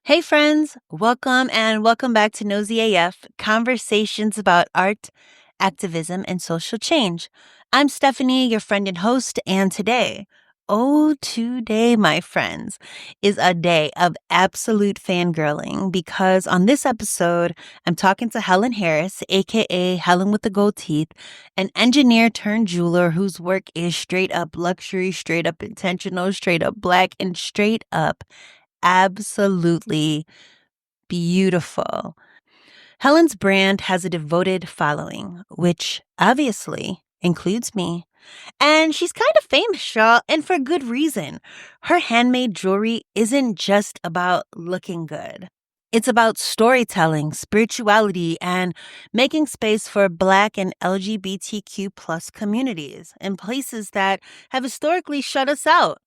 Hey, friends, welcome back to Nosy AF Conversations about Art, Activism, and Social Change. I'm Stephanie, your friend and host, and today, my friends, is a day of absolute fangirling because on this episode, I'm talking to Helen Harris, aka Helen with the Gold Teeth, an engineer turned jeweler whose work is straight up luxury, straight up intentional, straight up Black, and straight up absolutely beautiful. Helen's brand has a devoted following, which obviously includes me. And she's kind of famous, y'all, and for good reason. Her handmade jewelry isn't just about looking good. It's about storytelling, spirituality, and making space for Black and LGBTQ plus communities in places that have historically shut us out.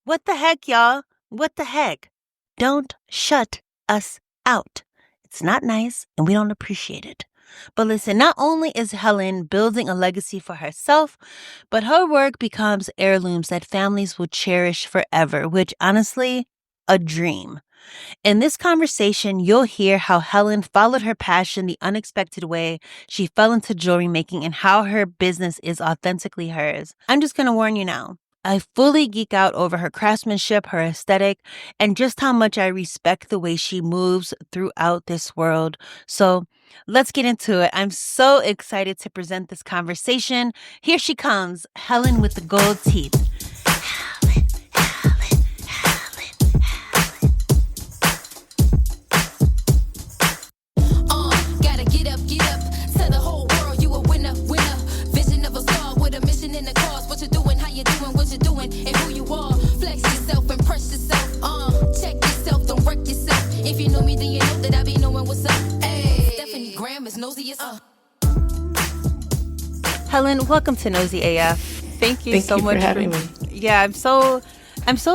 What the heck, y'all? What the heck? Don't shut us out. It's not nice, and we don't appreciate it. But listen, not only is Helen building a legacy for herself, but her work becomes heirlooms that families will cherish forever, which honestly, a dream. In this conversation, you'll hear how Helen followed her passion the unexpected way, she fell into jewelry making, and how her business is authentically hers. I'm just going to warn you now. I fully geek out over her craftsmanship, her aesthetic, and just how much I respect the way she moves throughout this world. So let's get into it. I'm so excited to present this conversation. Here she comes, Helen with the gold teeth. Helen, Helen, Helen, Helen. Gotta get up, tell the whole world you a winner. Vision of a star with a mission and a cause. What you doing, how you doing, what you doing, and who you are. Flex yourself, impress yourself. Check yourself, don't wreck yourself. If you know me, then you know that I be knowing what's up. Hey, Stephanie Graham is nosy as Helen, welcome to Nosy AF. Thank you so much for having me. Yeah, I'm so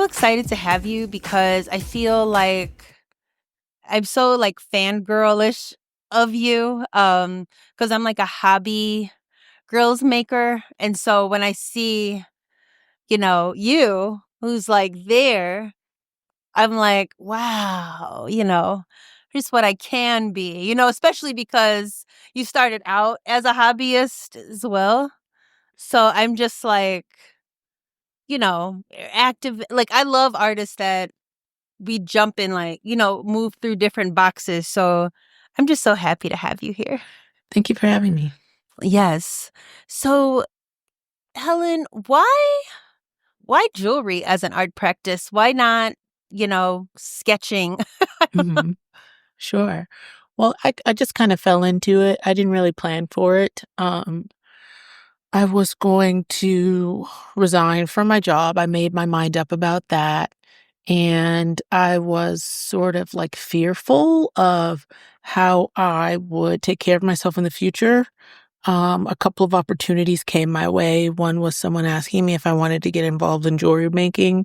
excited to have you because I feel like I'm so like fangirlish of you. Because I'm like a hobby grills maker. And so when I see, you who's like there, I'm like, wow, just what I can be, especially because you started out as a hobbyist as well. So I'm just like, active. Like, I love artists that we jump in, like, move through different boxes. So I'm just so happy to have you here. Thank you for having me. Yes. So, Helen, why jewelry as an art practice? Why not, sketching? Mhm. Sure. Well, I just kind of fell into it. I didn't really plan for it. I was going to resign from my job. I made my mind up about that. And I was sort of like fearful of how I would take care of myself in the future. A couple of opportunities came my way. One was someone asking me if I wanted to get involved in jewelry making.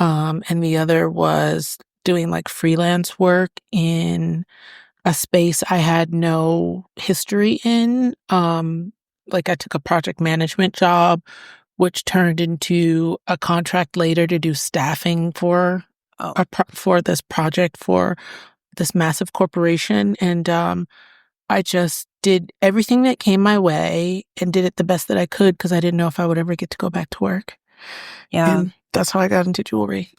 And the other was doing like freelance work in a space I had no history in. Like I took a project management job, which turned into a contract later to do staffing for for this project for this massive corporation. And I just did everything that came my way and did it the best that I could because I didn't know if I would ever get to go back to work. Yeah. And that's how I got into jewelry.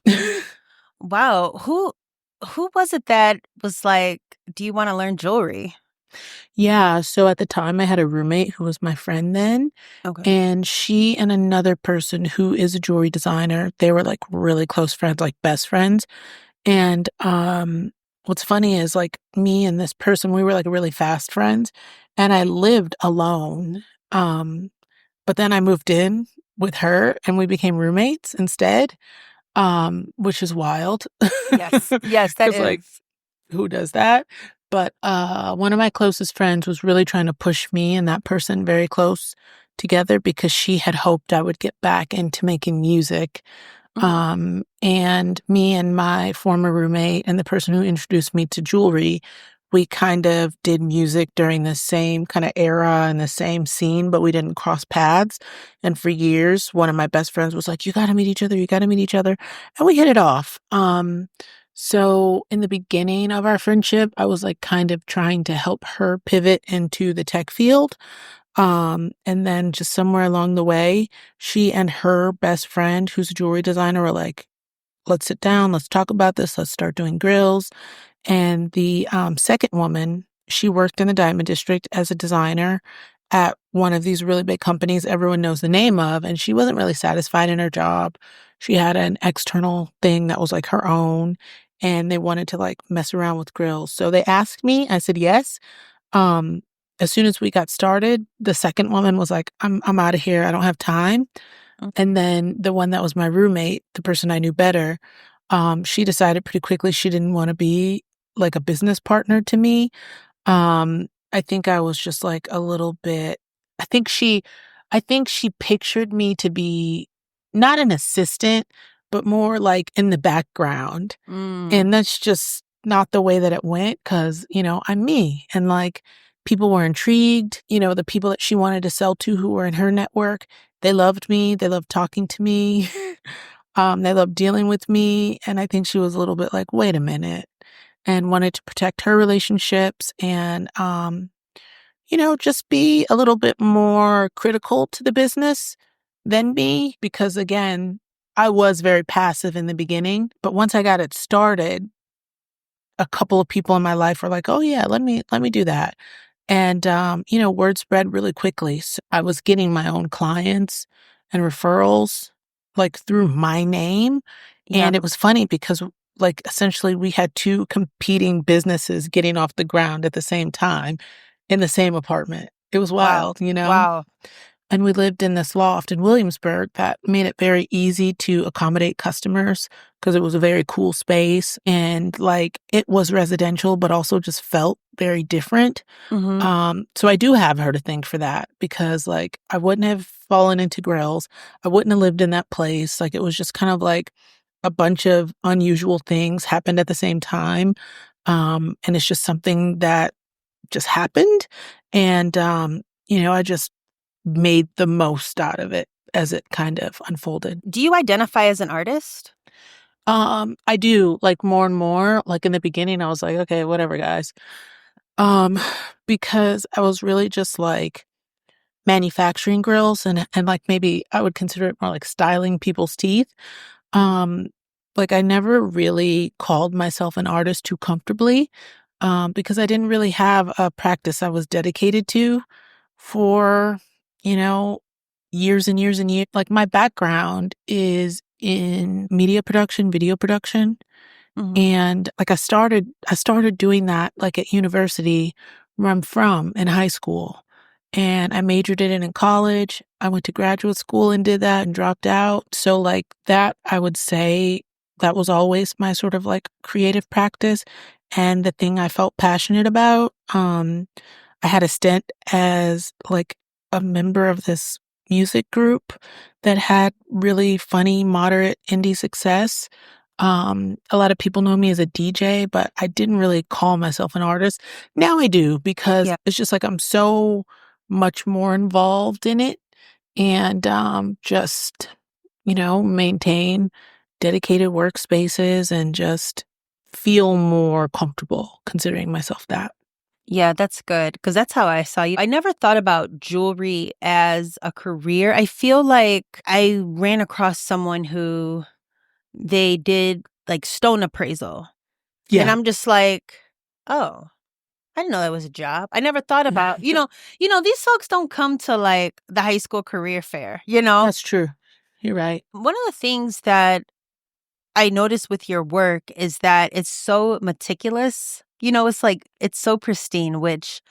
Wow. Who was it that was like, do you want to learn jewelry? Yeah. So at the time, I had a roommate who was my friend then. Okay. And she and another person who is a jewelry designer, they were like really close friends, like best friends. And what's funny is like me and this person, we were like really fast friends. And I lived alone. But then I moved in with her and we became roommates instead, which is wild. Yes. Yes, that 'Cause, is. like, who does that? But one of my closest friends was really trying to push me and that person very close together because she had hoped I would get back into making music. And me and my former roommate and the person who introduced me to jewelry, we kind of did music during the same kind of era and the same scene, but we didn't cross paths. And for years, one of my best friends was like, you got to meet each other. You got to meet each other. And we hit it off. So in the beginning of our friendship, I was like kind of trying to help her pivot into the tech field. And then just somewhere along the way, she and her best friend, who's a jewelry designer, were like, let's sit down, let's talk about this, let's start doing grills. And the second woman, she worked in the Diamond District as a designer at one of these really big companies everyone knows the name of, and she wasn't really satisfied in her job. She had an external thing that was like her own, and they wanted to like mess around with grills. So they asked me, I said yes. Um, as soon as we got started, the second woman was like, I'm out of here. I don't have time. And then the one that was my roommate, the person I knew better, she decided pretty quickly she didn't want to be like a business partner to me. I think I was just like a little bit, I think she, I think she pictured me to be not an assistant, but more like in the background. Mm. And that's just not the way that it went because, I'm me. And like people were intrigued, the people that she wanted to sell to who were in her network, they loved me. They loved talking to me. They loved dealing with me. And I think she was a little bit like, wait a minute, and wanted to protect her relationships and, just be a little bit more critical to the business than me. Because again, I was very passive in the beginning, but once I got it started, a couple of people in my life were like, "Oh yeah, let me do that." And word spread really quickly. So I was getting my own clients and referrals like through my name. Yeah. And it was funny because like essentially we had two competing businesses getting off the ground at the same time in the same apartment. It was Wow. wild. Wow. And we lived in this loft in Williamsburg that made it very easy to accommodate customers because it was a very cool space and like it was residential, but also just felt very different. Mm-hmm. So I do have her to thank for that because like I wouldn't have fallen into grills. I wouldn't have lived in that place. Like it was just kind of like a bunch of unusual things happened at the same time. And it's just something that just happened. And, I just made the most out of it as it kind of unfolded. Do you identify as an artist? I do like more and more. Like in the beginning, I was like, okay, whatever, guys. Um, because I was really just like manufacturing grills and like maybe I would consider it more like styling people's teeth. Um, like I never really called myself an artist too comfortably, because I didn't really have a practice I was dedicated to for, you know, years and years and years. Like my background is in media production, video production. Mm-hmm. And like I started doing that like at university where I'm from in high school. And I majored in it in college. I went to graduate school and did that and dropped out. So like that, I would say that was always my sort of like creative practice and the thing I felt passionate about. I had a stint as like a member of this music group that had really funny, moderate indie success. A lot of people know me as a DJ, but I didn't really call myself an artist. Now I do because Yeah. it's just like I'm so much more involved in it and just, maintain dedicated workspaces and just feel more comfortable considering myself that. Yeah, that's good because that's how I saw you. I never thought about jewelry as a career. I feel like I ran across someone who they did like stone appraisal. And Yeah, I'm just like, oh, I didn't know that was a job. I never thought about, these folks don't come to like the high school career fair. that's true. You're right. One of the things that I noticed with your work is that it's so meticulous. It's like it's so pristine, which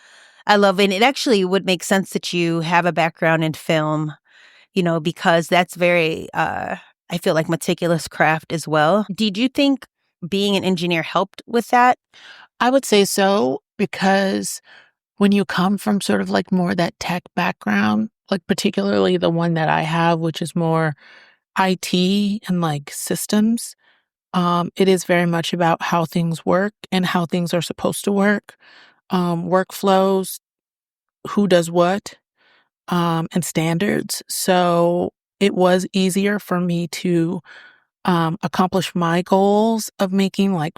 I love. And it actually would make sense that you have a background in film, because that's very, I feel like meticulous craft as well. Did you think being an engineer helped with that? I would say so because when you come from sort of like more that tech background, like particularly the one that I have, which is more IT and like systems, it is very much about how things work and how things are supposed to work, workflows, who does what, and standards. So it was easier for me to accomplish my goals of making like,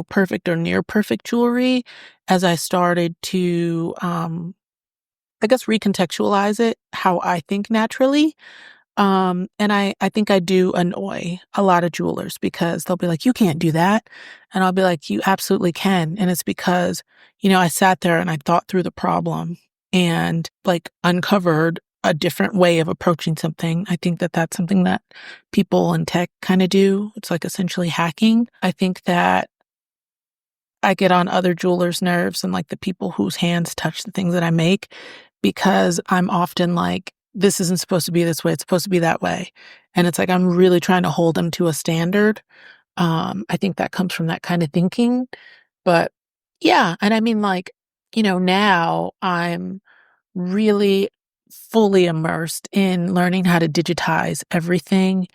perfect or near perfect jewelry as I started to, I guess, recontextualize it how I think naturally. And I think I do annoy a lot of jewelers because they'll be like, you can't do that. And I'll be like, you absolutely can. And it's because, I sat there and I thought through the problem and like uncovered a different way of approaching something. I think that that's something that people in tech kind of do. It's like essentially hacking. I think that I get on other jewelers' nerves and like the people whose hands touch the things that I make because I'm often like, this isn't supposed to be this way. It's supposed to be that way. And it's like, I'm really trying to hold them to a standard. I think that comes from that kind of thinking. But yeah. And I mean, like, now I'm really fully immersed in learning how to digitize everything,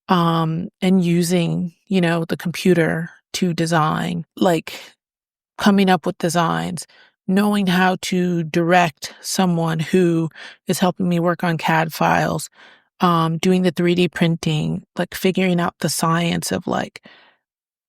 and using, the computer to design, like coming up with designs, knowing how to direct someone who is helping me work on CAD files, doing the 3D printing, like figuring out the science of like,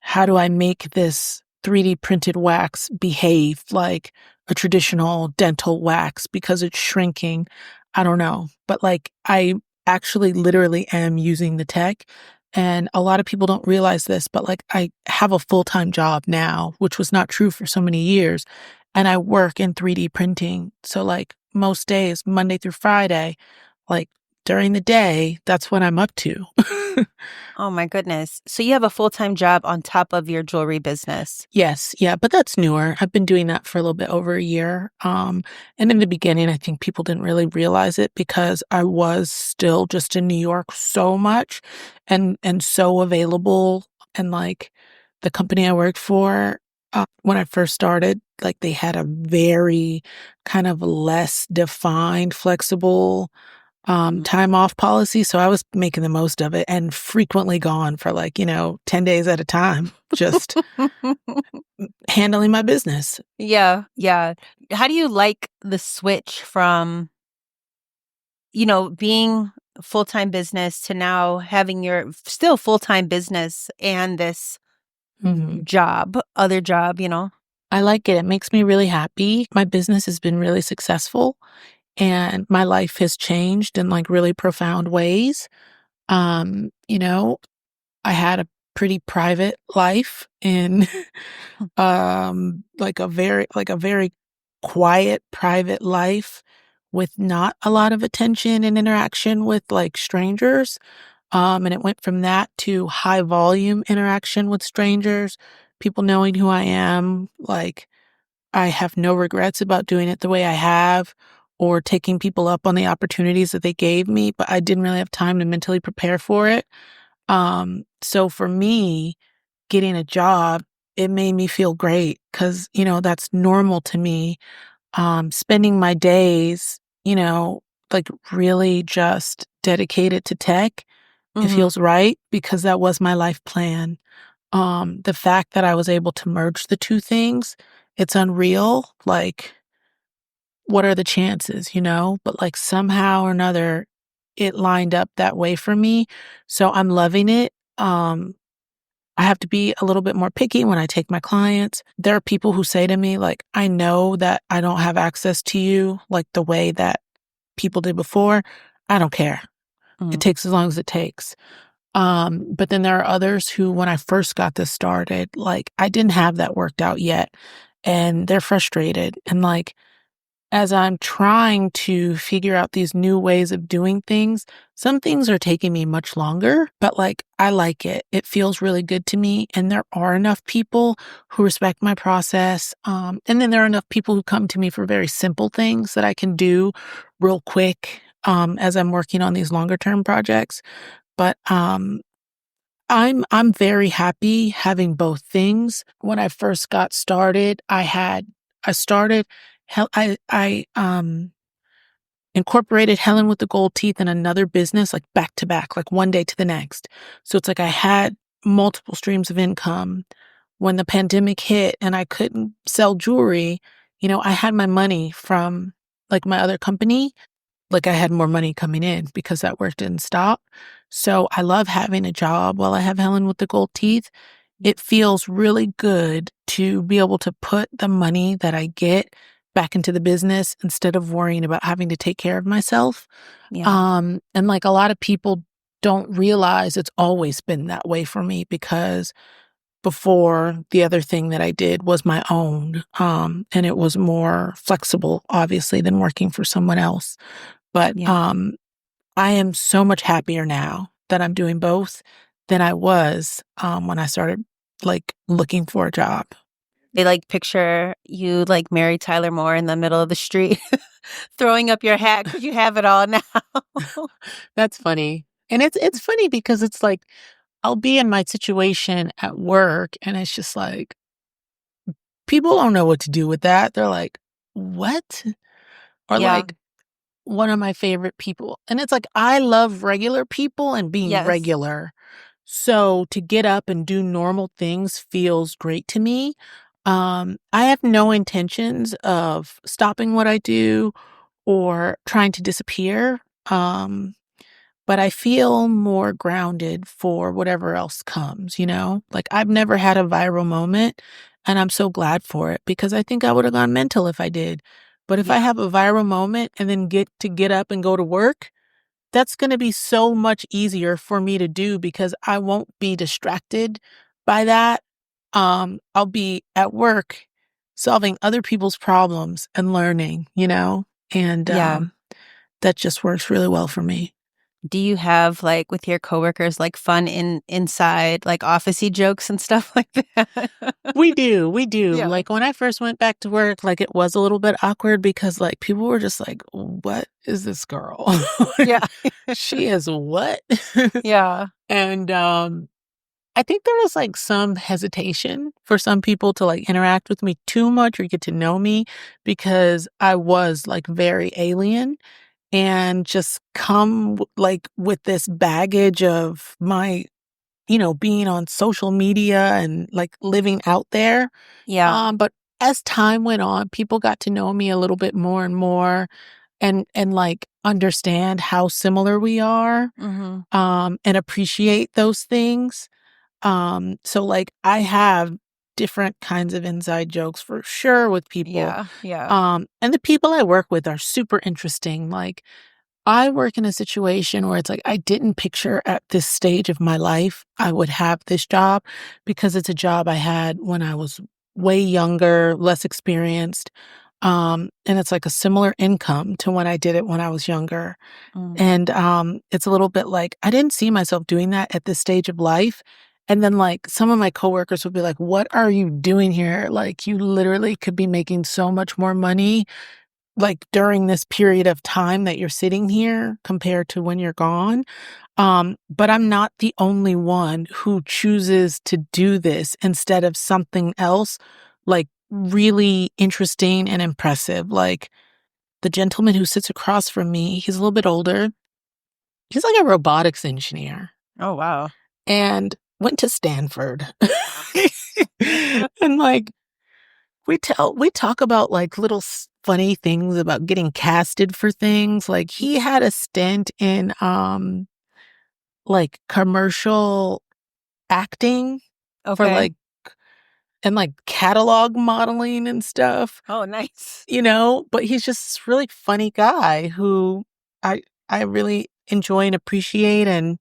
how do I make this 3D printed wax behave like a traditional dental wax because it's shrinking? I don't know. But like, I actually literally am using the tech. And a lot of people don't realize this, but like, I have a full-time job now, which was not true for so many years. And I work in 3D printing. So like most days, Monday through Friday, like during the day, that's what I'm up to. Oh my goodness. So you have a full-time job on top of your jewelry business. Yes, yeah, but that's newer. I've been doing that for a little bit over a year. And in the beginning, I think people didn't really realize it because I was still just in New York so much and so available. And like the company I worked for, when I first started, like they had a very kind of less defined, flexible time off policy. So I was making the most of it and frequently gone for like, 10 days at a time, just handling my business. Yeah, yeah. How do you like the switch from, being full-time business to now having your still full-time business and this Mhm. other job? I like it. It makes me really happy. My business has been really successful and my life has changed in like really profound ways. Um, you know, I had a pretty private life in like a very quiet private life with not a lot of attention and interaction with like strangers. And it went from that to high volume interaction with strangers, people knowing who I am. Like I have no regrets about doing it the way I have or taking people up on the opportunities that they gave me, but I didn't really have time to mentally prepare for it. So for me, getting a job, it made me feel great because, that's normal to me. Spending my days, like really just dedicated to tech, it Mhm. feels right because that was my life plan. The fact that I was able to merge the two things, it's unreal. Like, what are the chances, But like somehow or another, it lined up that way for me. So I'm loving it. I have to be a little bit more picky when I take my clients. There are people who say to me, like, I know that I don't have access to you like the way that people did before. I don't care. It Mhm. takes as long as it takes. But then there are others who, when I first got this started, like, I didn't have that worked out yet. And they're frustrated. And like, as I'm trying to figure out these new ways of doing things, some things are taking me much longer, but like I like it. It feels really good to me. And there are enough people who respect my process. And then there are enough people who come to me for very simple things that I can do real quick as I'm working on these longer term projects. But I'm very happy having both things. When I first got started, I started I incorporated Helen with the Gold Teeth in another business like back to back, like one day to the next. So it's like I had multiple streams of income. When the pandemic hit and I couldn't sell jewelry, I had my money from like my other company like I had more money coming in because that work didn't stop. So I love having a job while I have Helen with the gold teeth. It feels really good to be able to put the money that I get back into the business instead of worrying about having to take care of myself. Yeah. And like a lot of people don't realize it's always been that way for me because before the other thing that I did was my own. And it was more flexible, obviously, than working for someone else. But Yeah. I am so much happier now that I'm doing both than I was when I started like looking for a job. They like picture you like Mary Tyler Moore in the middle of the street throwing up your hat because you have it all now. That's funny. And it's funny because it's like I'll be in my situation at work and it's just like people don't know what to do with that. They're like, "What?" Or Yeah. like one of my favorite people. And it's like I love regular people and being Yes. regular. So to get up and do normal things feels great to me. I have no intentions of stopping what I do or trying to disappear. But I feel more grounded for whatever else comes, you know? Like I've never had a viral moment and I'm so glad for it because I think I would have gone mental if I did. But if I Yeah. have a viral moment and then get up and go to work, that's going to be so much easier for me to do because I won't be distracted by that. I'll be at work solving other people's problems and learning, you know? And Yeah. that just works really well for me. Do you have like with your coworkers like fun inside like officey jokes and stuff like that? We do, we do. Yeah. Like when I first went back to work, like it was a little bit awkward because like people were just like, "What is this girl? Yeah. She is what?" Yeah. And I think there was like some hesitation for some people to like interact with me too much or get to know me because I was like very alien and just like with this baggage of my, being on social media and like living out there. Yeah. But as time went on, people got to know me a little bit more and more and like understand how similar we are, Mhm. and appreciate those things. So like I have different kinds of inside jokes for sure with people. Yeah. Yeah. And the people I work with are super interesting. Like I work in a situation where it's like I didn't picture at this stage of my life I would have this job because it's a job I had when I was way younger, less experienced. And it's like a similar income to when I did it when I was younger. Mm. And it's a little bit like I didn't see myself doing that at this stage of life. And then like some of my coworkers would be like, "What are you doing here? Like you literally could be making so much more money like during this period of time that you're sitting here compared to when you're gone." But I'm not the only one who chooses to do this instead of something else like really interesting and impressive. Like the gentleman who sits across from me, he's a little bit older. He's like a robotics engineer Oh, wow. and went to Stanford. And like we talk about like little funny things about getting casted for things. Like he had a stint in like commercial acting for Okay. like and like catalog modeling and stuff, Oh, nice. but he's just this really funny guy who I I really enjoy and appreciate. And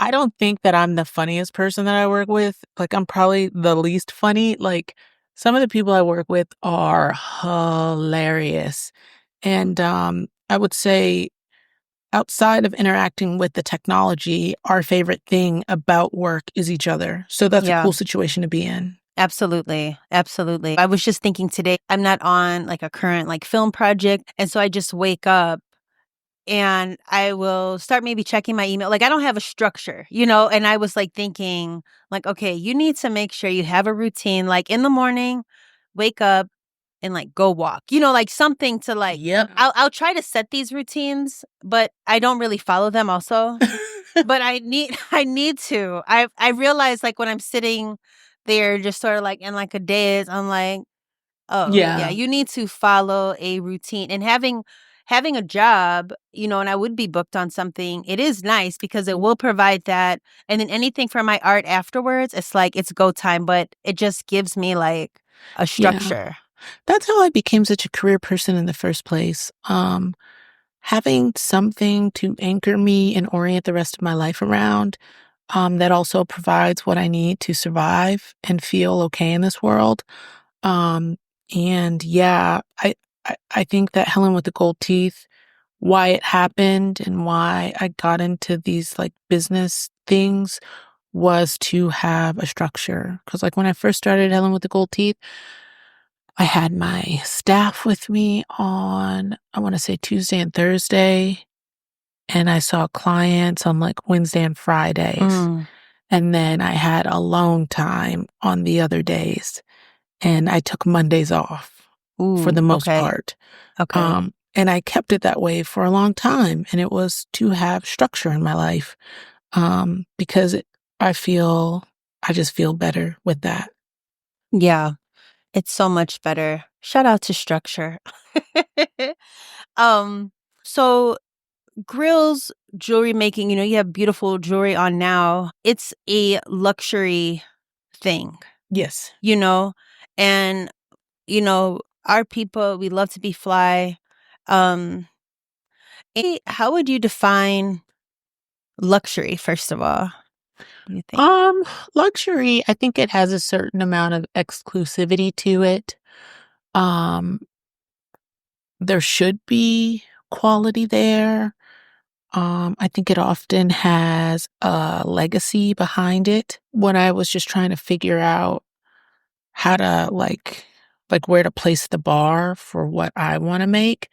I don't think that I'm the funniest person that I work with. Like, I'm probably the least funny. Like, some of the people I work with are hilarious. And I would say, outside of interacting with the technology, our favorite thing about work is each other. So that's a Yeah. cool situation to be in. Absolutely. Absolutely. I was just thinking today, I'm not on like a current like film project. And so I just wake up and I will start maybe checking my email. Like I don't have a structure, and I was like thinking like, okay, you need to make sure you have a routine. Like in the morning, wake up and like go walk, like something to like, Yep. I'll try to set these routines, but I don't really follow them also. But I need to. I realize like when I'm sitting there just sort of like in like a daze, I'm like, oh yeah, Yeah. you need to follow a routine and having having a job, and I would be booked on something, it is nice because it will provide that. And then anything for my art afterwards, it's like it's go time, but it just gives me like a Yeah. structure. That's how I became such a career person in the first place. Having something to anchor me and orient the rest of my life around, that also provides what I need to survive and feel okay in this world. Um, and yeah, I think that Helen with the gold teeth, why it happened and why I got into these like business things was to have a structure. Cause like when I first started Helen with the gold teeth, I had my staff with me on, I want to say Tuesday and Thursday, and I saw clients on like Wednesday and Fridays. Mm. And then I had alone time on the other days, and I took Mondays off for Ooh, the most okay. part. Okay. And I kept it that way for a long time, and it was to have structure in my life, because I just feel better with that. Yeah, it's so much better. Shout out to structure. um, so grills, jewelry making, you have beautiful jewelry on now. It's a luxury thing, Yes. and our people, we love to be fly. Um, how would you define luxury, first of all? What do you think? Luxury, I think it has a certain amount of exclusivity to it. Um, there should be quality there. I think it often has a legacy behind it. When I was just trying to figure out how to like where to place the bar for what I want to make,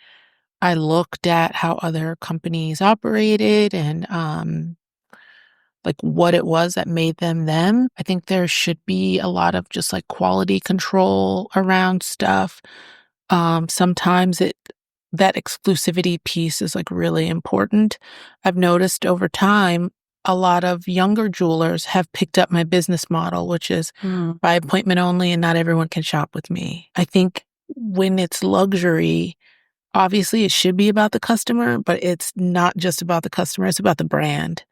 I looked at how other companies operated and like what it was that made them them. I think there should be a lot of just like quality control around stuff. Sometimes that exclusivity piece is like really important. I've noticed over time, a lot of younger jewelers have picked up my business model, which is Mm, by appointment only and not everyone can shop with me. I think when it's luxury, obviously it should be about the customer, but it's not just about the customer, it's about the brand.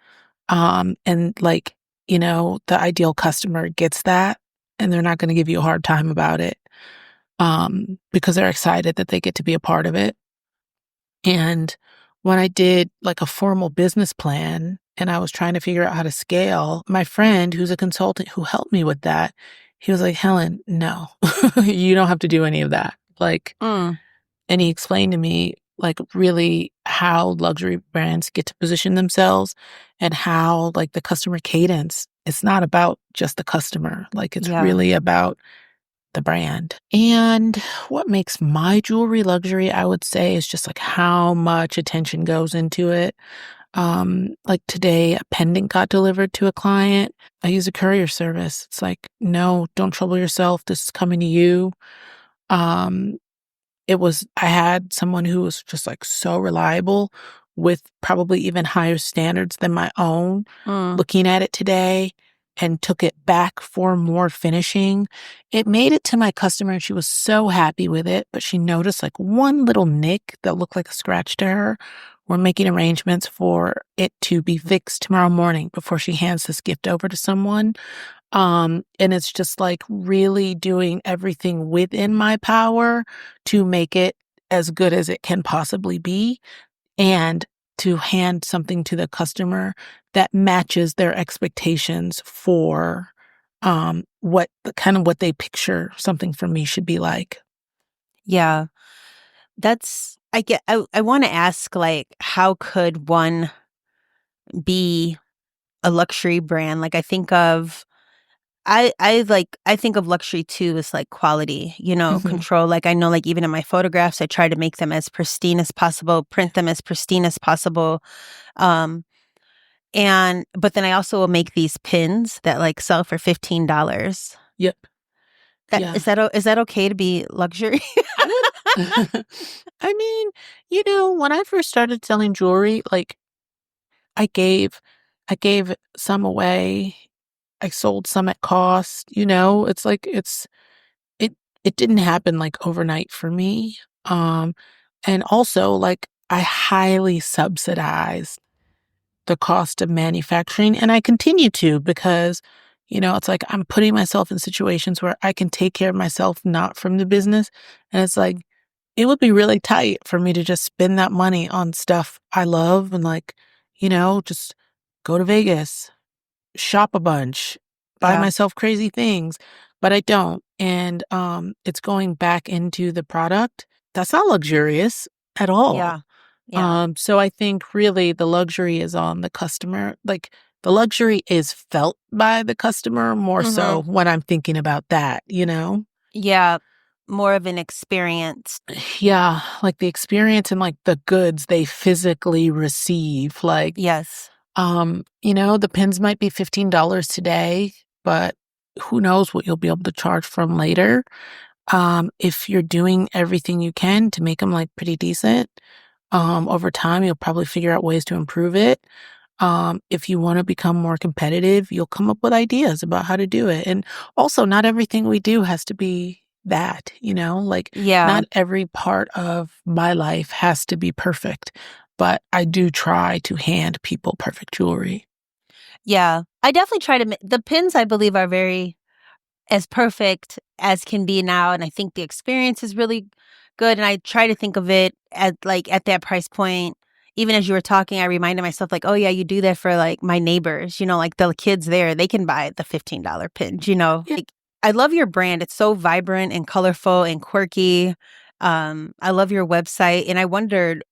And like, the ideal customer gets that and they're not going to give you a hard time about it. Because they're excited that they get to be a part of it. And when I did like a formal business plan and I was trying to figure out how to scale, my friend who's a consultant who helped me with that, he was like, Helen, no, you don't have to do any of that. Like, mm, and he explained to me like really how luxury brands get to position themselves and how like the customer cadence, it's not about just the customer. Like it's yeah. really about the brand. And what makes my jewelry luxury, I would say, is just like how much attention goes into it. Like today, a pendant got delivered to a client. I use a courier service. It's like, no, don't trouble yourself. This is coming to you. Um, I had someone who was just like so reliable with probably even higher standards than my own Mm, looking at it today and took it back for more finishing. It made it to my customer and she was so happy with it, but she noticed like one little nick that looked like a scratch to her. We're making arrangements for it to be fixed tomorrow morning before she hands this gift over to someone. And it's just like really doing everything within my power to make it as good as it can possibly be and to hand something to the customer that matches their expectations for what they picture something from me should be like. yeah. I want to ask, like, how could one be a luxury brand? Like, I think of luxury too as like quality, Mhm. control. Like I know, like even in my photographs, I try to make them as pristine as possible, print them as pristine as possible. Um, but then I also will make these pins that like sell for $15. Yep. That Yeah. is that okay to be luxury? I would I mean, when I first started selling jewelry, like I gave I gave some away. I sold some at cost, it's like it it didn't happen like overnight for me. Um And also, like, I highly subsidize the cost of manufacturing, and I continue to because, it's like I'm putting myself in situations where I can take care of myself, not from the business. And it's like, it would be really tight for me to just spend that money on stuff I love and, like, just go to Vegas, shop a bunch, buy Yeah. myself crazy things, but I don't. And it's going back into the product. That's not luxurious at all. Yeah. Yeah. So I think really the luxury is on the customer. Like, the luxury is felt by the customer more so Mhm. when I'm thinking about that, Yeah. More of an experience. Yeah, like the experience and like the goods they physically receive. Like, Yes. the pins might be $15 today, but who knows what you'll be able to charge from later. If you're doing everything you can to make them like pretty decent, over time, you'll probably figure out ways to improve it. If you want to become more competitive, you'll come up with ideas about how to do it. And also, not everything we do has to be that, like Yeah. not every part of my life has to be perfect, but I do try to hand people perfect jewelry. Yeah. I definitely try to the pins I believe are very as perfect as can be now, and I think the experience is really good, and I try to think of it at that price point. Even as you were talking, I reminded myself like, "Oh, yeah, you do that for, like, my neighbors," like, the kids there, they can buy the $15 pins. Yeah. Like, I love your brand, it's so vibrant and colorful and quirky. I love your website, and I wondered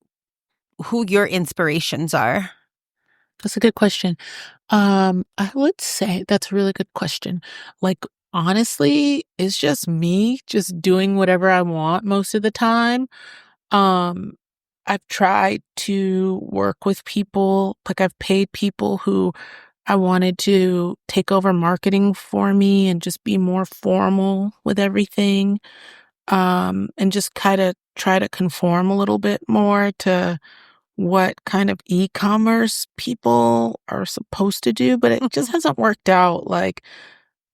who your inspirations are. That's a good question. I would say that's a really good question. Like, honestly, it's just me just doing whatever I want most of the time. Um, I've tried to work with people, like I've paid people who I wanted to take over marketing for me and just be more formal with everything. And just kind of try to conform a little bit more to what kind of e-commerce people are supposed to do, but it just hasn't worked out. Like,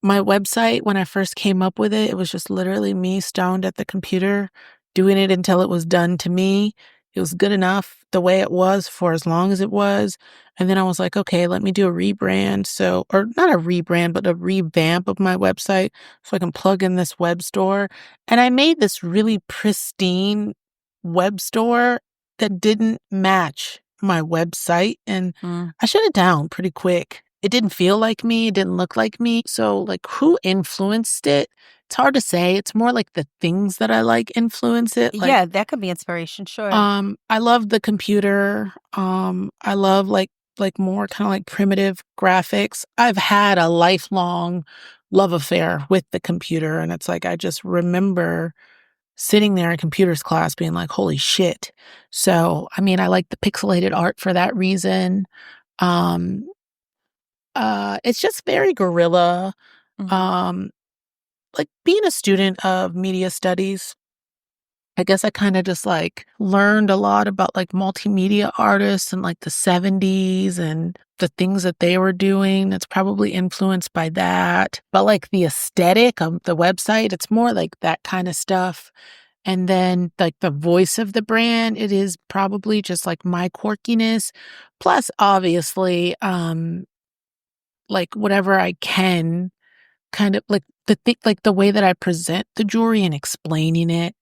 my website, when I first came up with it, it was just literally me stoned at the computer, doing it until it was done to me. It was good enough the way it was for as long as it was. And then I was like, okay, let me do a rebrand. So, or not a rebrand, but a revamp of my website so I can plug in this web store. And I made this really pristine web store that didn't match my website. And Mm. I shut it down pretty quick. It didn't feel like me, it didn't look like me. So, like, who influenced it? It's hard to say. It's more like the things that I like influence it. Like, Yeah, that could be inspiration, sure. I love the computer. I love like more kind of like primitive graphics. I've had a lifelong love affair with the computer, and it's like I just remember sitting there in computers class being like, "Holy shit." So, I mean, I like the pixelated art for that reason. Um it's just very guerrilla. Mhm. Um, like being a student of media studies, I guess I kind of just like learned a lot about like multimedia artists and like the 70s and the things that they were doing. That's probably influenced by that. But like the aesthetic of the website, it's more like that kind of stuff. And then like the voice of the brand, it is probably just like my quirkiness. Plus, obviously, like whatever I can kind of like like the way that I present the jewelry and explaining it.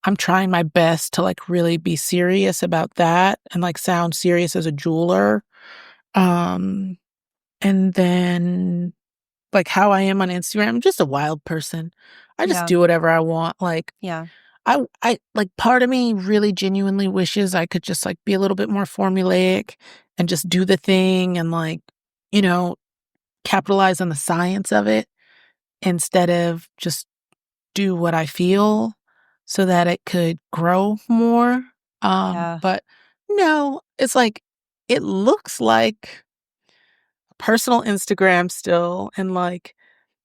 I'm trying my best to like really be serious about that and like sound serious as a jeweler. Um and then like how I am on Instagram, I'm just a wild person. I just Yeah, do whatever I want. Like yeah, I like part of me really genuinely wishes I could just like be a little bit more formulaic and just do the thing and like, you know, capitalize on the science of it instead of just do what I feel so that it could grow more. yeah, But no, it's like it looks like personal Instagram still, and like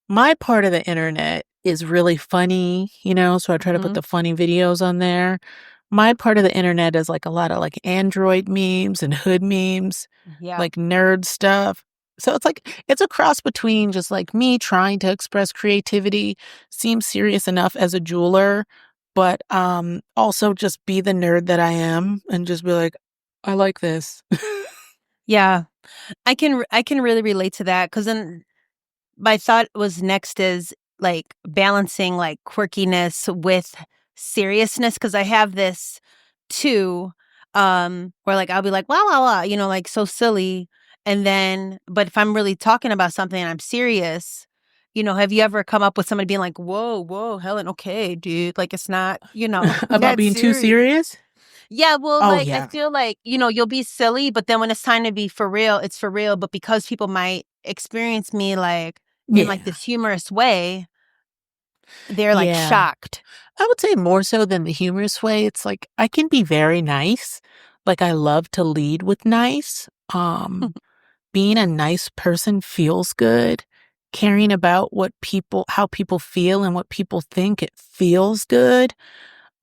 my part of the internet is really funny, so I try to put mhm, the funny videos on there. My part of the internet is like a lot of like Android memes and hood memes, yeah, like nerd stuff. So it's like it's a cross between just like me trying to express creativity, seem serious enough as a jeweler, but also just be the nerd that I am and just be like, I like this. Yeah. I can really relate to that because then my thought was next is like balancing like quirkiness with seriousness because I have this too, where like I'll be like, wow, wow, wow, like so silly. And then, but if I'm really talking about something and I'm serious, have you ever come up with somebody being like, whoa, whoa, Helen, okay, dude, like it's not, About that being too serious. serious? Yeah, well, Oh, like I yeah. feel like, you'll be silly, but then when it's time to be for real, it's for real. But because people might experience me like in like Yeah. this humorous way, they're like Yeah. shocked. I would say more so than the humorous way. It's like I can be very nice. Like I love to lead with nice. Being a nice person feels good. Caring about how people feel and what people think, it feels good.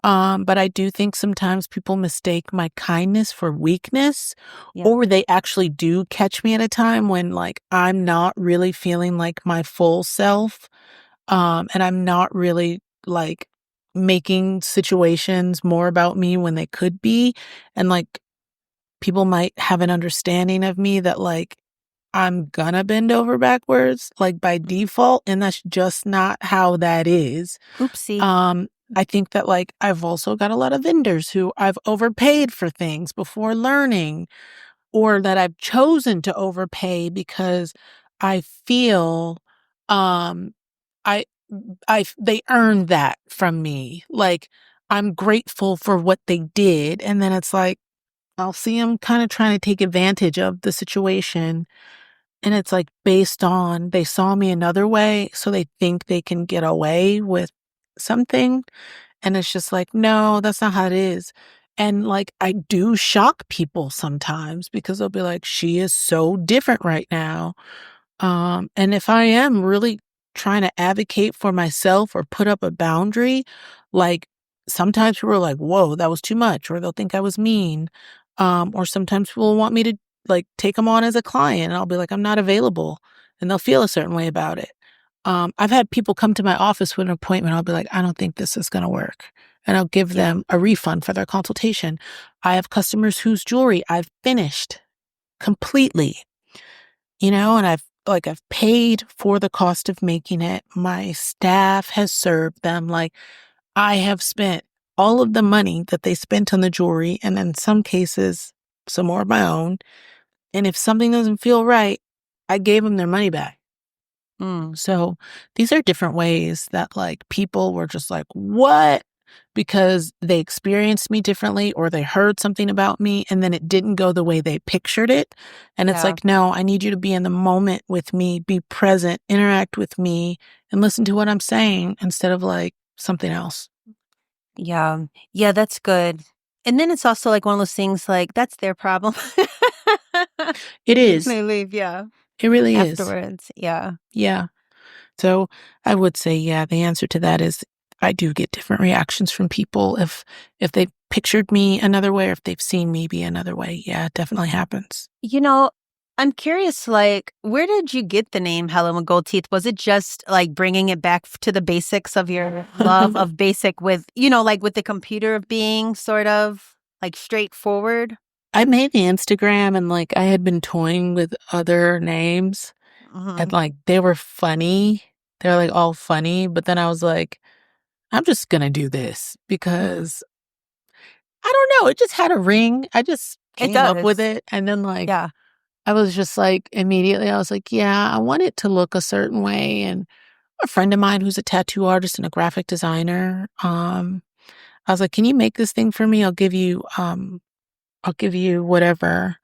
But I do think sometimes people mistake my kindness for weakness, Yeah. or they actually do catch me at a time when like I'm not really feeling like my full self. And I'm not really like making situations more about me when they could be. And like people might have an understanding of me that like I'm gonna bend over backwards, like by default, and that's just not how that is. Oopsie. Um, I think that like I've also got a lot of vendors who I've overpaid for things before learning, or that I've chosen to overpay because I feel um I they earned that from me. Like I'm grateful for what they did, and then it's like I'll see them kind of trying to take advantage of the situation. And it's like based on they saw me another way, so they think they can get away with something. And it's just like, no, that's not how it is. And like, I do shock people sometimes because they'll be like, she is so different right now. And if I am really trying to advocate for myself or put up a boundary, like sometimes people are like, whoa, that was too much, or they'll think I was mean. Or sometimes people want me to like take them on as a client. And I'll be like, I'm not available. And they'll feel a certain way about it. I've had people come to my office with an appointment. I'll be like, I don't think this is going to work. And I'll give Yeah. them a refund for their consultation. I have customers whose jewelry I've finished completely, and I've paid for the cost of making it. My staff has served them. Like I have spent all of the money that they spent on the jewelry, and in some cases, some more of my own. And if something doesn't feel right, I gave them their money back. Mm. So these are different ways that like people were just like, what? Because they experienced me differently or they heard something about me and then it didn't go the way they pictured it. And it's Yeah. like, no, I need you to be in the moment with me, be present, interact with me, and listen to what I'm saying instead of like something else. Yeah. Yeah, that's good. And then it's also like one of those things like that's their problem. It is. They leave, yeah, It really is. afterwards. Yeah. Yeah. So I would say, yeah, the answer to that is I do get different reactions from people if they've pictured me another way or if they've seen me be another way. Yeah, it definitely happens. I'm curious, like, where did you get the name Helen with Gold Teeth? Was it just like bringing it back to the basics of your love of basic with, like with the computer being sort of like straightforward? I made the Instagram and like I had been toying with other names and Hmm. like they were funny. They're like all funny, but then I was like, I'm just gonna do this because I don't know, it just had a ring. I just It came up with does. it and then like Yeah. I was just like immediately I was like, yeah, I want it to look a certain way. And a friend of mine who's a tattoo artist and a graphic designer, I was like, can you make this thing for me? I'll give you whatever.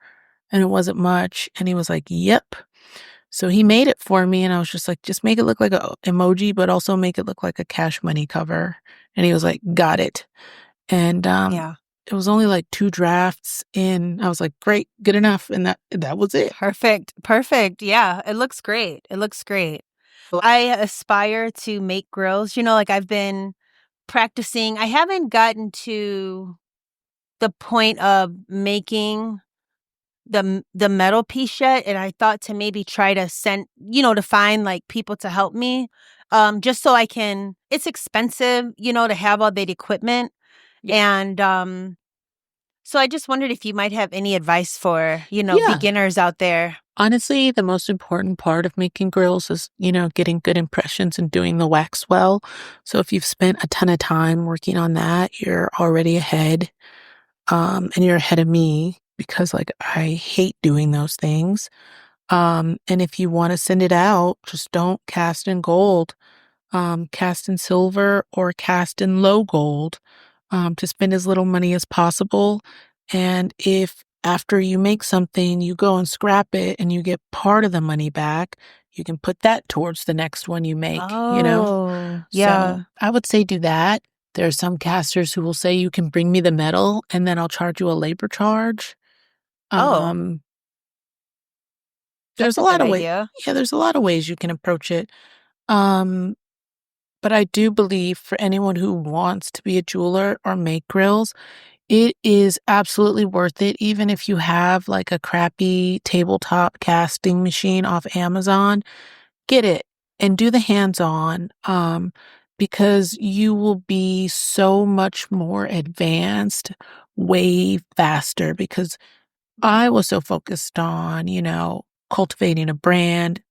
And it wasn't much. And he was like, yep. So he made it for me. And I was just like, just make it look like a emoji, but also make it look like a Cash Money cover. And he was like, got it. And Yeah. it was only like 2 drafts in. I was like, great, good enough. And that was it. Perfect. Perfect. Yeah. It looks great. It looks great. I aspire to make grills. Like I've been practicing. I haven't gotten to the point of making the metal piece yet, and I thought to maybe try to send, to find like people to help me. just so I can. It's expensive, to have all that equipment, and so I just wondered if you might have any advice for beginners out there. Honestly, the most important part of making grills is, getting good impressions and doing the wax well. So if you've spent a ton of time working on that, you're already ahead. And you're ahead of me because like I hate doing those things. And if you want to send it out, just don't cast in gold. Cast in silver or cast in low gold. To spend as little money as possible. And if after you make something, you go and scrap it and you get part of the money back, you can put that towards the next one you make, Oh, yeah. So I would say do that. There are some casters who will say you can bring me the metal and then I'll charge you a labor charge. Oh, There's that's a a lot good of ways. idea. Yeah, there's a lot of ways you can approach it. But I do believe for anyone who wants to be a jeweler or make grills, it is absolutely worth it, even if you have like a crappy tabletop casting machine off Amazon. Get it and do the hands-on, because you will be so much more advanced way faster because I was so focused on, cultivating a brand,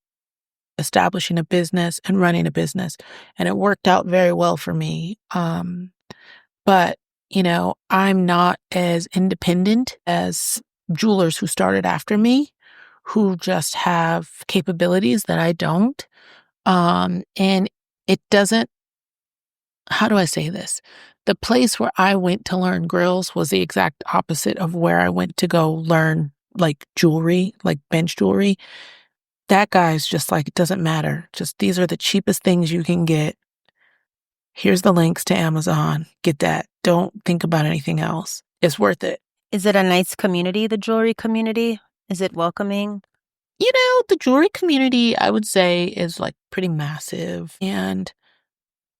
establishing a business, and running a business, and it worked out very well for me. But, I'm not as independent as jewelers who started after me, who just have capabilities that I don't. And it doesn't, how do I say this? The place where I went to learn grills was the exact opposite of where I went to go learn like jewelry, like bench jewelry. That guy's just like, it doesn't matter. Just these are the cheapest things you can get. Here's the links to Amazon. Get that. Don't think about anything else. It's worth it. Is it a nice community, the jewelry community? Is it welcoming? The jewelry community, I would say, is like pretty massive. And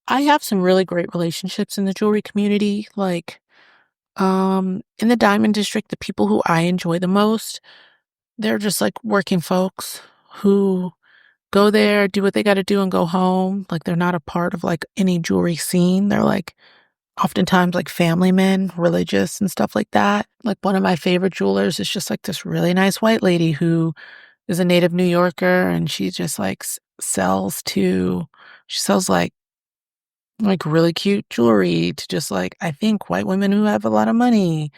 I have some really great relationships in the jewelry community. Like, in the diamond district, the people who I enjoy the most, they're just like working folks who go there, do what they got to do and go home. Like they're not a part of like any jewelry scene. They're like oftentimes like family men, religious and stuff like that. Like one of my favorite jewelers is just like this really nice white lady who is a native New Yorker and she just like she sells like really cute jewelry to just like, I think white women who have a lot of money.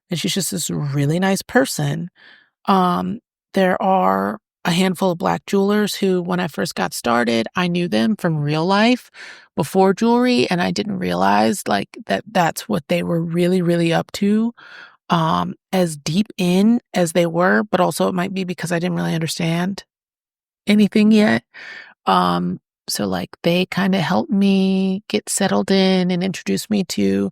And she's just this really nice person. There are a handful of Black jewelers who, when I first got started, I knew them from real life before jewelry, and I didn't realize like that's what they were really, really up to, as deep in as they were, but also it might be because I didn't really understand anything yet. So like they kind of helped me get settled in and introduced me to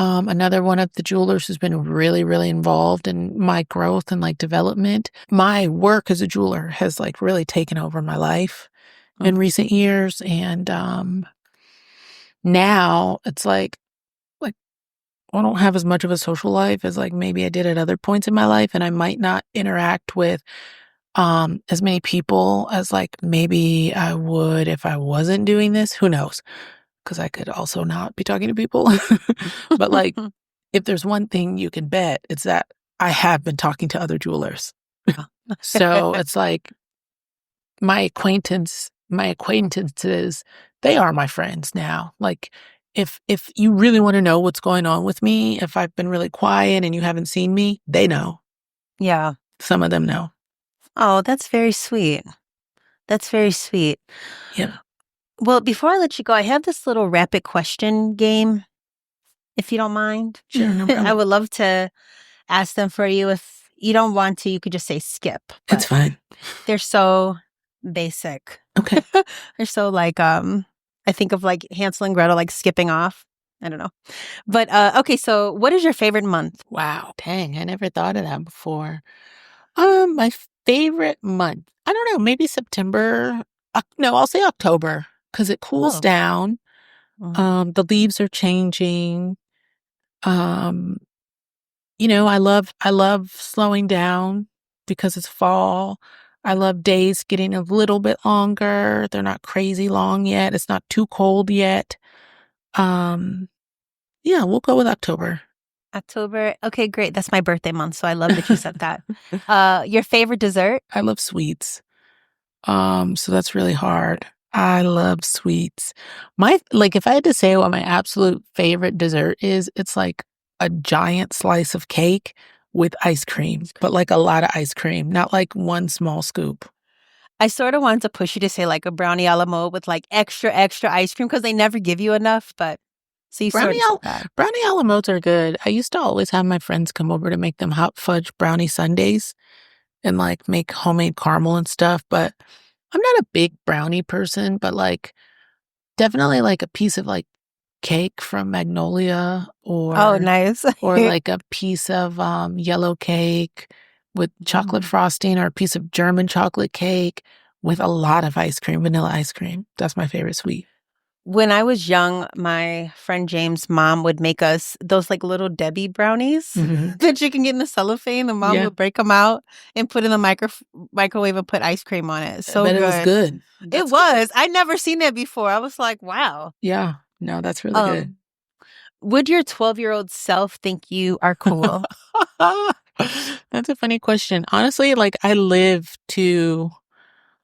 another one of the jewelers who's been really, really involved in my growth and like development. My work as a jeweler has like really taken over my life in recent years. And now it's like I don't have as much of a social life as like maybe I did at other points in my life. And I might not interact with as many people as like maybe I would if I wasn't doing this. Who knows? Because I could also not be talking to people. But like, if there's one thing you can bet, it's that I have been talking to other jewelers. So it's like my acquaintances, they are my friends now. Like if you really want to know what's going on with me, if I've been really quiet and you haven't seen me, they know. Yeah. Some of them know. Oh, that's very sweet. That's very sweet. Yep. Well, before I let you go, I have this little rapid question game, if you don't mind. Sure, no problem. I would love to ask them for you. If you don't want to, you could just say skip. It's fine. They're so basic. Okay. They're so like, I think of like Hansel and Gretel, like skipping off. I don't know. But okay, so what is your favorite month? Wow. Dang, I never thought of that before. My favorite month. I don't know, maybe September. No, I'll say October because it cools down. The leaves are changing. I love slowing down because it's fall. I love days getting a little bit longer. They're not crazy long yet. It's not too cold yet. Yeah, we'll go with October. October. Okay, great. That's my birthday month, so I love that you said that. Your favorite dessert? I love sweets. So that's really hard. I love sweets. If I had to say what my absolute favorite dessert is, it's like a giant slice of cake with ice cream, but like a lot of ice cream, not like one small scoop. I sort of wanted to push you to say like a brownie a la mode with like extra, extra ice cream because they never give you enough, but so you sort of said that. Brownie a la modes are good. I used to always have my friends come over to make them hot fudge brownie sundaes and like make homemade caramel and stuff, but I'm not a big brownie person, but like definitely like a piece of like cake from Magnolia Oh, nice. or like a piece of yellow cake with chocolate frosting or a piece of German chocolate cake with a lot of ice cream, vanilla ice cream. That's my favorite sweet. When I was young, my friend James' mom would make us those like little Debbie brownies that you can get in the cellophane. The mom would break them out and put in the microwave and put ice cream on it. So I bet good. It was good. It was. I'd never seen that before. I was like, wow. Yeah. No, that's really good. Would your 12-year-old self think you are cool? That's a funny question. Honestly, like I live to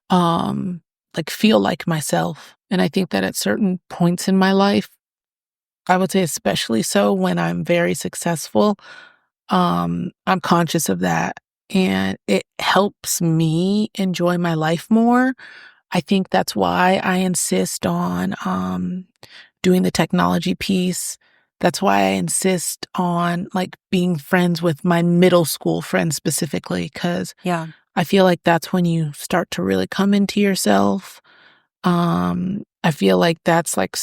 like feel like myself. And I think that at certain points in my life, I would say especially so when I'm very successful, I'm conscious of that. And it helps me enjoy my life more. I think that's why I insist on doing the technology piece. That's why I insist on like being friends with my middle school friends specifically, because I feel like that's when you start to really come into yourself. I feel like that's like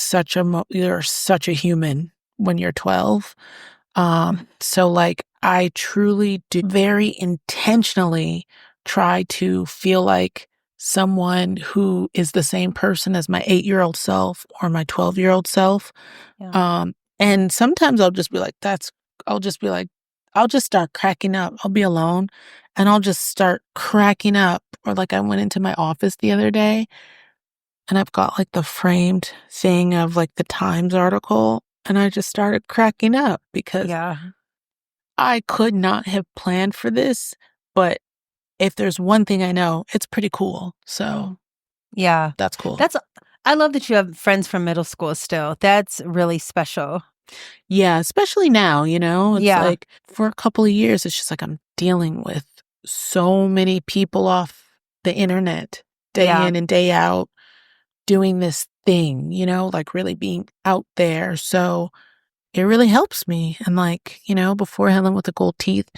you're such a human when you're 12. So like I truly do very intentionally try to feel like someone who is the same person as my 8-year-old self or my 12-year-old self. And sometimes I'll just start cracking up. I'll be alone and I'll just start cracking up. Or like I went into my office the other day and I've got like the framed thing of like the Times article and I just started cracking up because I could not have planned for this, but if there's one thing I know, it's pretty cool. So that's cool. I love that you have friends from middle school still. That's really special. Yeah, especially now, it's like for a couple of years, it's just like I'm dealing with so many people off the internet day in and day out doing this thing, like really being out there. So it really helps me. And like, before Helen with the Gold Teeth,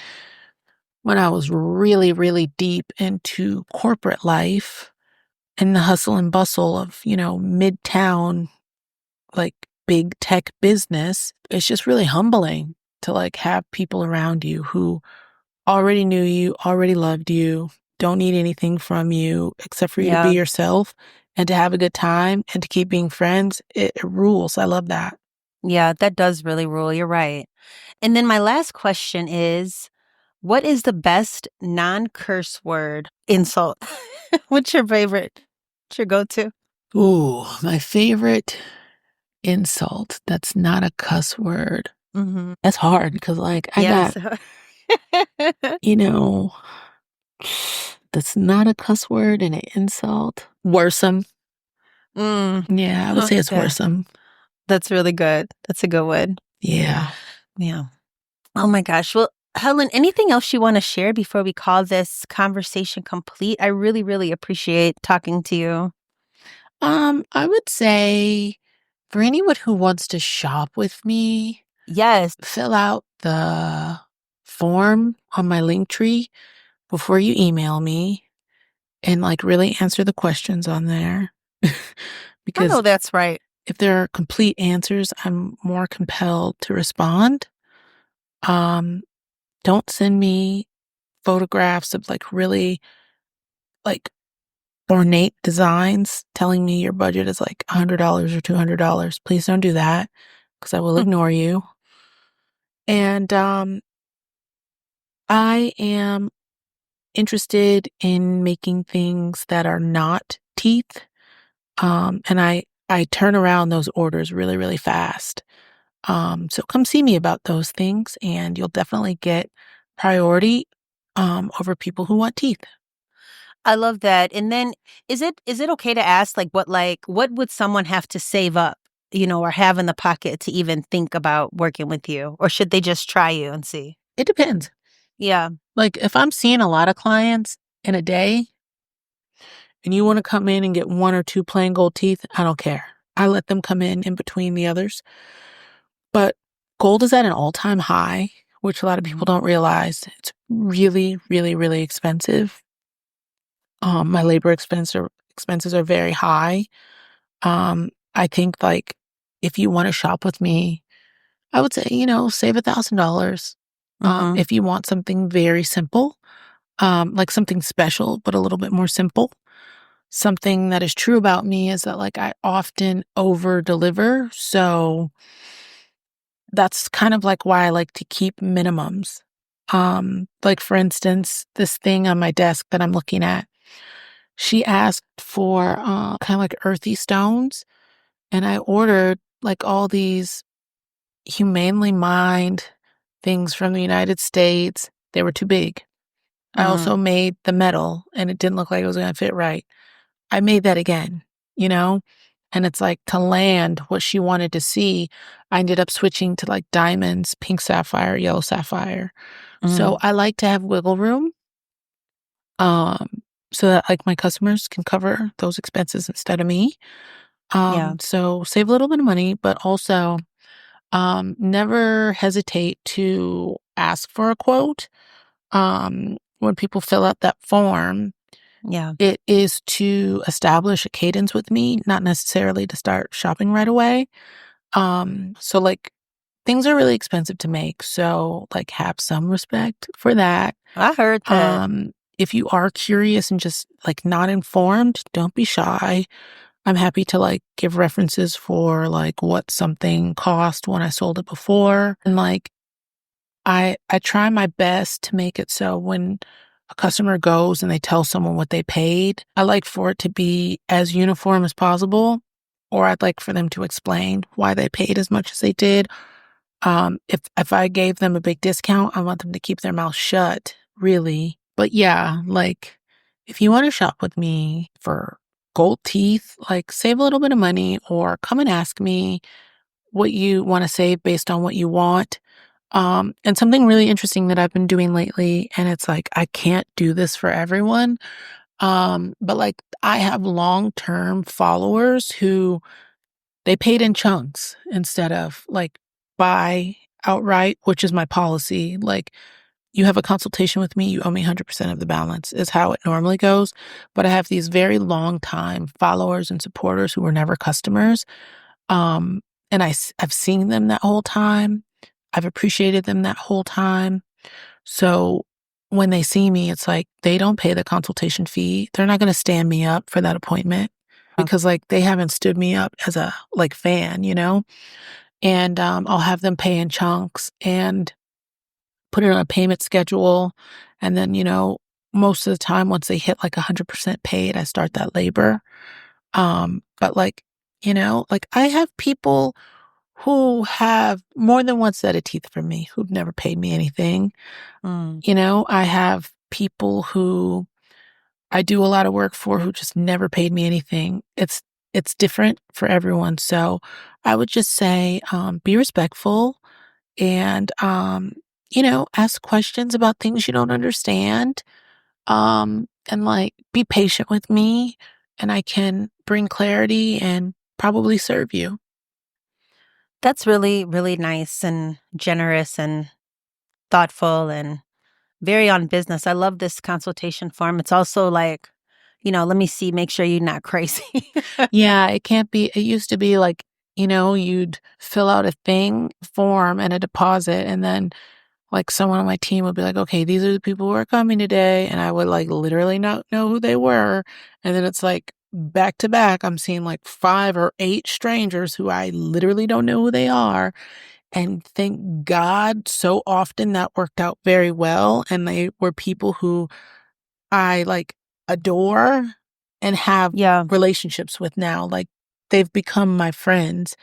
when I was really, really deep into corporate life and the hustle and bustle of, midtown, like big tech business, it's just really humbling to like have people around you who already knew you, already loved you, don't need anything from you except for you to be yourself and to have a good time and to keep being friends. It rules. I love that. Yeah, that does really rule. You're right. And then my last question is, what is the best non-curse word insult? What's your favorite? What's your go-to? Ooh, my favorite insult that's not a cuss word. That's hard because like I got, that's not a cuss word and an insult. Worsome. Yeah, I would say it's worsome. That's really good. That's a good one. Yeah. Yeah. Oh my gosh. Well, Helen, anything else you want to share before we call this conversation complete? I really, really appreciate talking to you. I would say for anyone who wants to shop with me, fill out the form on my Linktree before you email me and like really answer the questions on there. Because I know that's right. If there are complete answers, I'm more compelled to respond. Don't send me photographs of like really like ornate designs telling me your budget is like $100 or $200. Please don't do that because I will ignore you. And I am interested in making things that are not teeth. And I turn around those orders really, really fast. So come see me about those things and you'll definitely get priority over people who want teeth. I love that. And then is it okay to ask what would someone have to save up, or have in the pocket to even think about working with you? Or should they just try you and see? It depends. Yeah. Like if I'm seeing a lot of clients in a day and you want to come in and get one or two plain gold teeth, I don't care. I let them come in between the others. But gold is at an all-time high, which a lot of people Mhm. don't realize. It's really, really, really expensive. My labor expenses are very high. I think like if you want to shop with me, I would say, save $1,000. Mhm. If you want something very simple, like something special, but a little bit more simple. Something that is true about me is that like I often over deliver. So that's kind of like why I like to keep minimums. Like for instance, this thing on my desk that I'm looking at, she asked for kind of like earthy stones, and I ordered like all these humanely mined things from the United States. They were too big. I Mm. also made the metal, and it didn't look like it was going to fit right. I made that again, you know? And it's like to land what she wanted to see, I ended up switching to like diamonds, pink sapphire, yellow sapphire. So Mm. I like to have wiggle room, um, so that like my customers can cover those expenses instead of me. Yeah. So save a little bit of money, but also never hesitate to ask for a quote. When people fill out that form, Yeah. it is to establish a cadence with me, not necessarily to start shopping right away. So like things are really expensive to make, so like have some respect for that. I heard that. If you are curious and just like not informed, don't be shy. I'm happy to like give references for like what something cost when I sold it before. And like I try my best to make it so when a customer goes and they tell someone what they paid, I like for it to be as uniform as possible, or I'd like for them to explain why they paid as much as they did. If I gave them a big discount, I want them to keep their mouth shut, really. But yeah, like if you want to shop with me for gold teeth, like save a little bit of money or come and ask me what you want to save based on what you want. And something really interesting that I've been doing lately, and it's like I can't do this for everyone. But like I have long-term followers who they paid in chunks instead of like buy outright, which is my policy. Like you have a consultation with me, you owe me 100% of the balance is how it normally goes. But I have these very long time followers and supporters who were never customers. Um, and I've seen them that whole time. I've appreciated them that whole time. So when they see me, it's like they don't pay the consultation fee. They're not going to stand me up for that appointment because like they haven't stood me up as a like fan. And I'll have them pay in chunks and put it on a payment schedule. And then, most of the time once they hit like 100% paid, I start that labor. But like, like I have people who have more than one set of teeth from me who've never paid me anything. Mm. I have people who I do a lot of work for who just never paid me anything. It's different for everyone. So I would just say, be respectful and, ask questions about things you don't understand. And like be patient with me and I can bring clarity and probably serve you. That's really, really nice and generous and thoughtful and very on business. I love this consultation form. It's also like, let me see, make sure you're not crazy. Yeah, it can't be, it used to be like, you'd fill out a form and a deposit, and then like someone on my team would be like, okay, these are the people who are coming today. And I would like literally not know who they were. And then it's like back to back, I'm seeing like 5 or 8 strangers who I literally don't know who they are. And thank God so often that worked out very well. And they were people who I like adore and have Yeah. relationships with now. Like they've become my friends,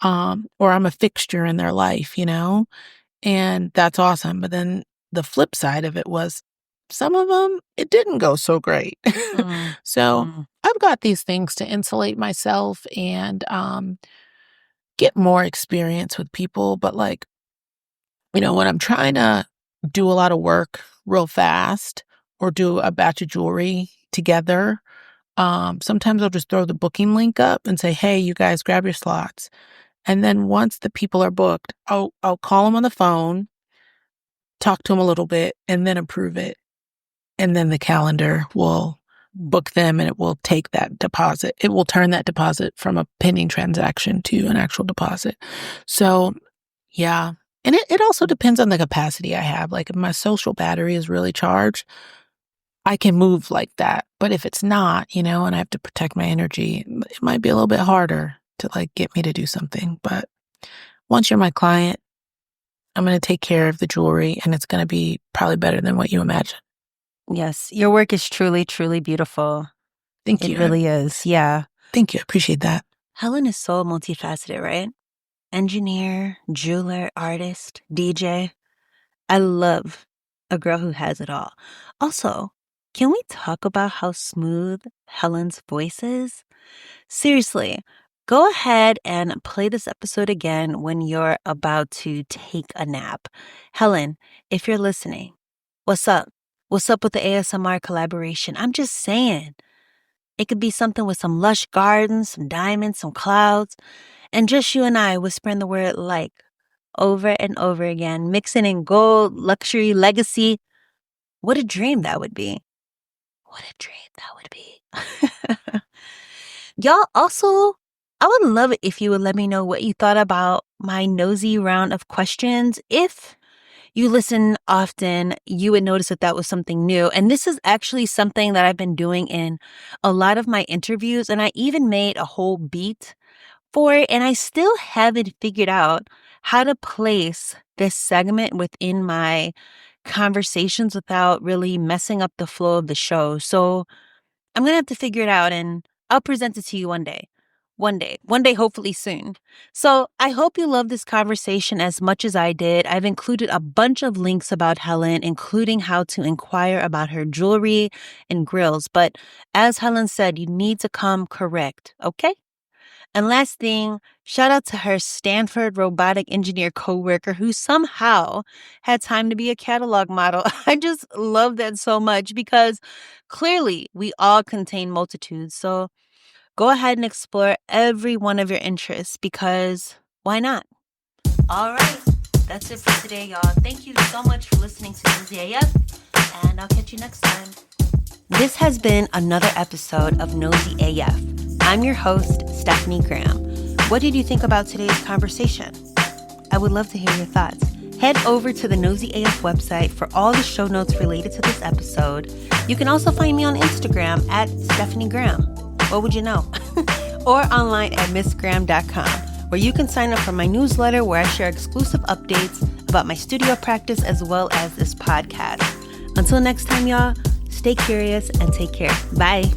or I'm a fixture in their life, and that's awesome. But then the flip side of it was some of them, it didn't go so great. Mm, So mm. I've got these things to insulate myself and get more experience with people. But like, when I'm trying to do a lot of work real fast or do a batch of jewelry together, sometimes I'll just throw the booking link up and say, hey, you guys grab your slots. And then once the people are booked, I'll call them on the phone, talk to them a little bit, and then approve it. And then the calendar will book them and it will take that deposit. It will turn that deposit from a pending transaction to an actual deposit. So, yeah. And it also depends on the capacity I have. Like if my social battery is really charged, I can move like that. But if it's not, and I have to protect my energy, it might be a little bit harder to like get me to do something. But once you're my client, I'm going to take care of the jewelry and it's going to be probably better than what you imagine. Yes, your work is truly, truly beautiful. Thank It you. really is. Yeah. Thank you. I appreciate that. Helen is so multifaceted, right? Engineer, jeweler, artist, DJ. I love a girl who has it all. Also, can we talk about how smooth Helen's voice is? Seriously, go ahead and play this episode again when you're about to take a nap. Helen, if you're listening, what's up? What's up with the ASMR collaboration? I'm just saying. It could be something with some lush gardens, some diamonds, some clouds, and just you and I whispering the word like over and over again, mixing in gold, luxury, legacy. What a dream that would be. What a dream that would be. Y'all, also, I would love it if you would let me know what you thought about my nosy round of questions. If you listen often, you would notice that was something new. And this is actually something that I've been doing in a lot of my interviews. And I even made a whole beat for it. And I still haven't figured out how to place this segment within my conversations without really messing up the flow of the show. So I'm going to have to figure it out and I'll present it to you one day. One day, hopefully soon. So I hope you love this conversation as much as I did. I've included a bunch of links about Helen, including how to inquire about her jewelry and grills. But as Helen said, you need to come correct, okay? And last thing, shout out to her Stanford robotic engineer coworker who somehow had time to be a catalog model. I just love that so much because clearly we all contain multitudes. So go ahead and explore every one of your interests because why not? All right, that's it for today, y'all. Thank you so much for listening to Nosy AF, and I'll catch you next time. This has been another episode of Nosy AF. I'm your host, Stephanie Graham. What did you think about today's conversation? I would love to hear your thoughts. Head over to the Nosy AF website for all the show notes related to this episode. You can also find me on Instagram at Stephanie Graham. What would you know? Or online at missgraham.com, where you can sign up for my newsletter where I share exclusive updates about my studio practice as well as this podcast. Until next time, y'all, stay curious and take care. Bye.